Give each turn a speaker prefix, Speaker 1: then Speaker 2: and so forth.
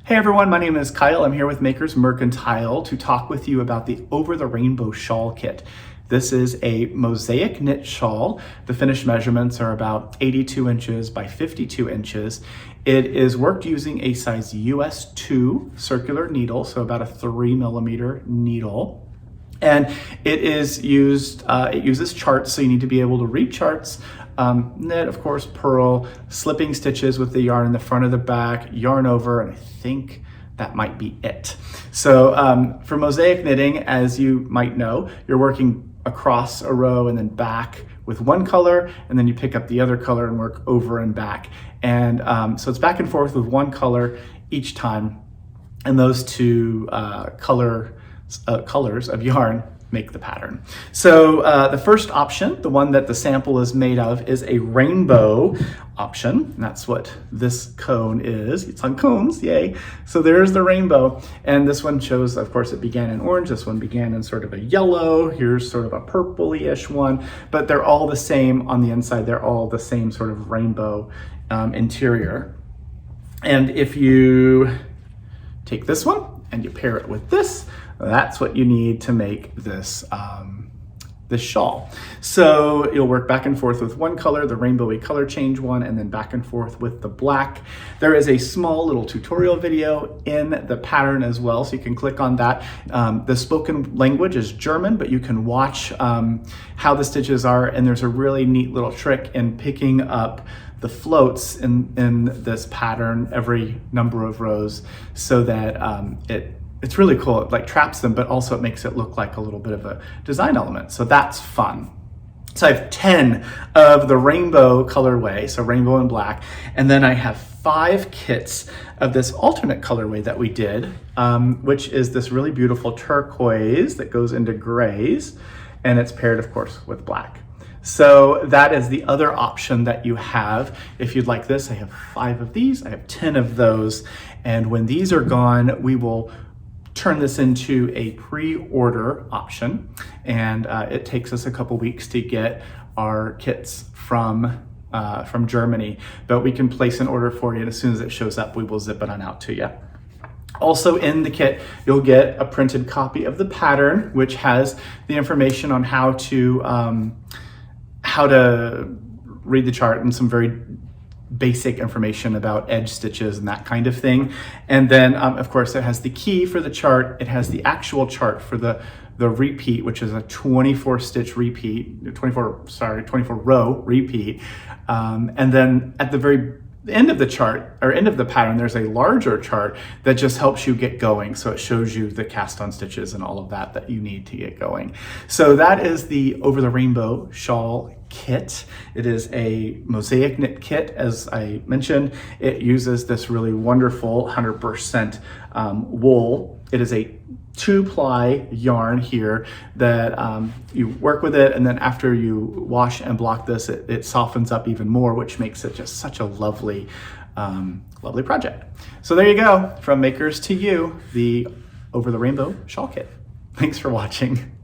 Speaker 1: Hey everyone, my name is Kyle. I'm here with Makers Mercantile to talk with you about the Over the Rainbow Shawl Kit. This is a mosaic knit shawl. The finished measurements are about 82 inches by 52 inches. It is worked using a size US 2 circular needle, so about a 3mm needle. And it uses charts, so you need to be able to read charts. Knit, of course, purl, slipping stitches with the yarn in the front of the back, yarn over, and I think that might be it. So for mosaic knitting, as you might know, you're working across a row and then back with one color, and then you pick up the other color and work over and back. And so it's back and forth with one color each time, and those two colors of yarn make the pattern. So the first option, the one that the sample is made of, is a rainbow option. And that's what this cone is. It's on cones, yay. So there's the rainbow. And this one shows, of course, it began in orange. This one began in sort of a yellow. Here's sort of a purpley-ish one, but they're all the same on the inside. They're all the same sort of rainbow interior. And if you take this one and you pair it with this, that's what you need to make this this shawl. So you'll work back and forth with one color, the rainbowy color change one, and then back and forth with the black. There is a small little tutorial video in the pattern as well, so you can click on that. The spoken language is German, but you can watch how the stitches are, and there's a really neat little trick in picking up the floats in this pattern every number of rows, so that it's really cool. It like traps them, but also it makes it look like a little bit of a design element. So that's fun. So I have 10 of the rainbow colorway, so rainbow and black. And then I have 5 kits of this alternate colorway that we did, which is this really beautiful turquoise that goes into grays. And it's paired, of course, with black. So that is the other option that you have. If you'd like this, I have 5 of these. I have 10 of those. And when these are gone, we will turn this into a pre-order option, and it takes us a couple weeks to get our kits from Germany, but we can place an order for you, and as soon as it shows up, we will zip it on out to you. Also in the kit, you'll get a printed copy of the pattern, which has the information on how to read the chart and some very basic information about edge stitches and that kind of thing. And then of course it has the key for the chart. It has the actual chart for the repeat, which is a 24 row repeat. And then at the very end of the chart, or end of the pattern, there's a larger chart that just helps you get going. So it shows you the cast on stitches and all of that you need to get going. So that is the Over the Rainbow Shawl Kit. It is a mosaic knit kit, as I mentioned. It uses this really wonderful 100% wool. It is a 2-ply yarn here that you work with it, and then after you wash and block this, it softens up even more, which makes it just such a lovely, lovely project. So there you go, from makers to you, the Over the Rainbow Shawl Kit. Thanks for watching.